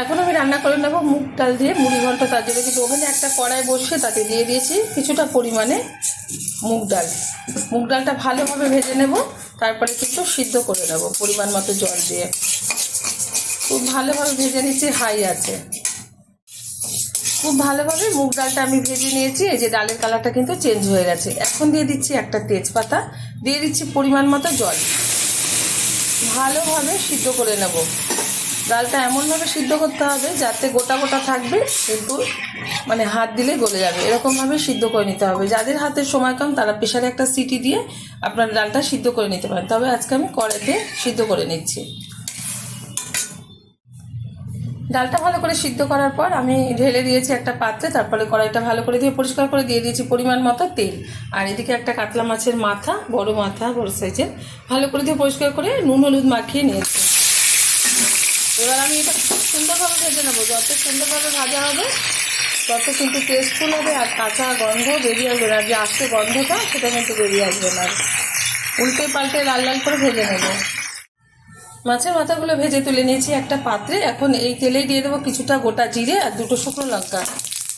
এখন আমি রান্না করে নেবো মুগ ডাল দিয়ে মুড়ি ঘন্ট। তার জন্য কিন্তু ওখানে একটা কড়াই বসিয়ে তাতে দিয়ে দিয়েছি কিছুটা পরিমাণে মুগ ডাল। মুগ ডালটা ভালোভাবে ভেজে নেব, তারপরে কিন্তু সিদ্ধ করে নেব পরিমাণ মতো জল দিয়ে। খুব ভালোভাবে ভেজে নিচ্ছি, হাই আছে। খুব ভালোভাবে মুগ ডালটা আমি ভেজে নিয়েছি। এই যে ডালের কালারটা কিন্তু চেঞ্জ হয়ে গেছে। এখন দিয়ে দিচ্ছি একটা তেজপাতা, দিয়ে দিচ্ছি পরিমাণ মতো জল। ভালোভাবে সিদ্ধ করে নেব। ডালটা এমনভাবে সিদ্ধ করতে হবে যাতে গোটা গোটা থাকবে, কিন্তু মানে হাত দিলে গলে যাবে, এরকমভাবে সিদ্ধ করে নিতে হবে। যাদের হাতে সময় কম তারা প্রেসারে একটা সিটি দিয়ে আপনার ডালটা সিদ্ধ করে নিতে পারেন। তবে আজকে আমি কড়াইতে সিদ্ধ করে নিচ্ছি। ডালটা ভালো করে সিদ্ধ করার পর আমি ঢেলে দিয়েছি একটা পাত্রে। তারপরে কড়াইটা ভালো করে দিয়ে পরিষ্কার করে দিয়ে দিয়েছি পরিমাণ মতো তেল। আর এদিকে একটা কাতলা মাছের মাথা, বড় সাইজের, ভালো করে দিয়ে পরিষ্কার করে নুন হলুদ মাখিয়ে নিয়েছি। এবার আমি এটা খুব সুন্দরভাবে ভেজে নেবো। যত সুন্দরভাবে ভাজা হবে তত কিন্তু টেস্টফুল হবে, আর কাঁচা গন্ধ বেরিয়ে আসবে না। যে আস্তে গন্ধটা সেটা কিন্তু বেরিয়ে আসবে না। উল্টে পাল্টে লাল লাল করে ভেজে নেব। মাছের মাথাগুলো ভেজে তুলে নিয়েছি একটা পাত্রে। এখন এই তেলেই দিয়ে দেবো কিছুটা গোটা জিরে আর দুটো শুকনো লঙ্কা।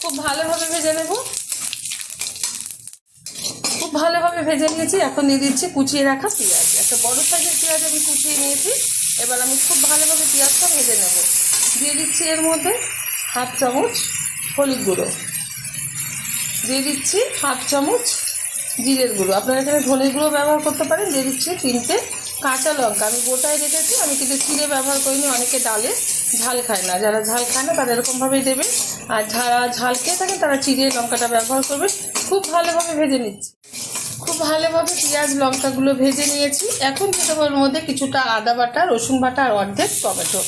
খুব ভালোভাবে ভেজে নেব। খুব ভালোভাবে ভেজে নিয়েছি। এখন দিয়ে দিচ্ছি কুচিয়ে রাখা পেঁয়াজ। একটা বড় সাইজের পেঁয়াজ আমি কুচিয়ে নিয়েছি। এবার আমি খুব ভালোভাবে পেঁয়াজটা ভেজে নেব। দিয়ে দিচ্ছি এর মধ্যে হাফ চামচ হলুদ গুঁড়ো, দিয়ে দিচ্ছি হাফ চামচ জিরের গুঁড়ো। আপনারা এখানে ধনের গুঁড়ো ব্যবহার করতে পারেন। দিয়ে দিচ্ছি 3টে কাঁচা লঙ্কা, আমি গোটায় রেখেছি, আমি কিন্তু চিড়ে ব্যবহার করিনি। অনেকে ডালে ঝাল খায় না, যারা ঝাল খায় না তারা এরকমভাবেই দেবে। আর যারা ঝাল খেয়ে থাকেন তারা চিড়ে লঙ্কাটা ব্যবহার করবে। খুব ভালোভাবে ভেজে নিচ্ছি। খুব ভালোভাবে পেঁয়াজ লঙ্কাগুলো ভেজে নিয়েছি। এখন দিয়ে দেবো এর মধ্যে কিছুটা আদা বাটা, রসুন বাটা আর অর্ধেক টমেটো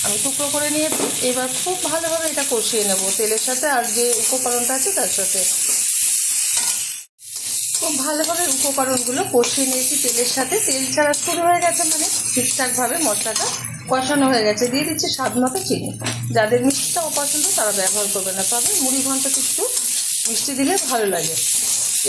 আমি টুকরো করে নিয়েছি। এবার খুব ভালোভাবে এটা কষিয়ে নেব তেলের সাথে আর যে উপকরণটা আছে তার সাথে। খুব ভালোভাবে উপকরণগুলো কষিয়ে নিয়েছি তেলের সাথে। তেল ছাড়া শুরু হয়ে গেছে মানে ঠিকঠাকভাবে মশলাটা কষানো হয়ে গেছে। দিয়ে দিচ্ছি স্বাদ মতো চিনি। যাদের মিষ্টিটা অপছন্দ তারা ব্যবহার করবে না, তবে মুড়ি ঘন্টটা একটু মিষ্টি দিলে ভালো লাগে।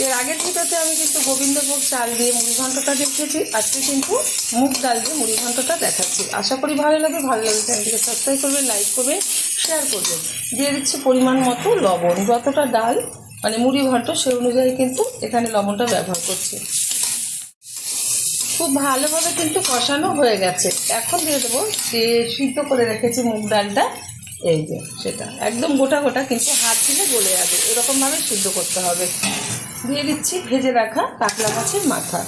এর আগের ভিডিওতে আমি কিন্তু গোবিন্দভোগ চাল দিয়ে মুড়ি ঘন্টটা দেখিয়েছি, আজকে কিন্তু মুগ ডাল দিয়ে মুড়ি ঘন্টটা দেখাচ্ছি। আশা করি ভালো লাগবে চ্যানেলটিকে সাবস্ক্রাইব করবেন, লাইক করবেন, শেয়ার করবেন। দিয়ে দিচ্ছি পরিমাণ মতো লবণ। যতটা ডাল মানে মুড়ি ঘন্ট সেই অনুযায়ী কিন্তু এখানে লবণটা ব্যবহার করছি। খুব ভালোভাবে কিন্তু কষানো হয়ে গেছে। এখন দিয়ে দেবো যে সিদ্ধ করে রেখেছি মুগ ডালটা, এই যে সেটা একদম গোটা গোটা, কিন্তু হাত দিলে গলে যাবে, এরকমভাবে সিদ্ধ করতে হবে। দিয়ে দিচ্ছি ভেজে রাখা কাতলা মাছের মাথা।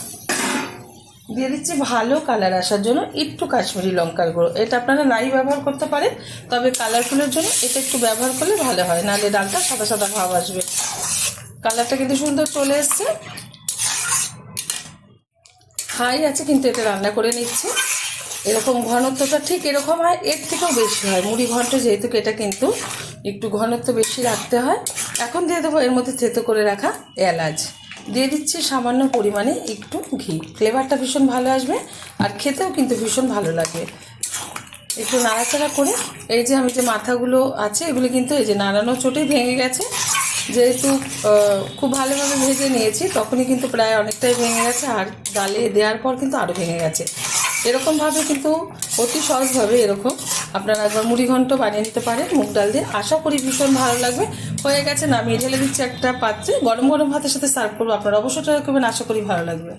দিয়ে দিচ্ছি ভালো কালার আসার জন্য একটু কাশ্মীরি লঙ্কার গুঁড়ো। এটা আপনারা নাই ব্যবহার করতে পারেন, তবে কালারফুলের জন্য এটা একটু ব্যবহার করলে ভালো হয়, নাহলে ডালটা সাদা সাদা ভাব আসবে। কালারটা কিন্তু সুন্দর চলে এসছে। হাই আছে কিন্তু এটা রান্না করে নিচ্ছি। এরকম ঘনত্বটা ঠিক এরকম হয়, এর থেকেও বেশি হয় মুড়ি ঘন্ট, যেহেতু এটা কিন্তু একটু ঘনত্ব বেশি রাখতে হয়। এখন দিয়ে দেবো এর মধ্যে থেতো করে রাখা এলাচ। দিয়ে দিচ্ছি সামান্য পরিমাণে একটু ঘি। ফ্লেভারটা ভীষণ ভালো আসবে আর খেতেও কিন্তু ভীষণ ভালো লাগবে। একটু নাড়াচাড়া করে এই যে আমি যে মাথাগুলো আছে এগুলো কিন্তু এই যে নাড়ানো চোটেই ভেঙে গেছে। যেহেতু খুব ভালোভাবে ভেজে নিয়েছি তখনই কিন্তু প্রায় অনেকটাই ভেঙে গেছে, আর ডালে দেওয়ার পর কিন্তু আরও ভেঙে গেছে। এরকমভাবে কিন্তু অতি সহজভাবে এরকম আপনারা একবার মুড়ি ঘন্ট বানিয়ে নিতে পারেন মুগ ডাল দিয়ে। আশা করি ভীষণ ভালো লাগবে। হয়ে গেছে, নামিয়ে ঢেলে দিচ্ছি একটা পাত্রে। গরম গরম ভাতের সাথে সার্ভ করবো। আপনারা অবশ্যই ট্রাই করবেন, আশা করি ভালো লাগবে।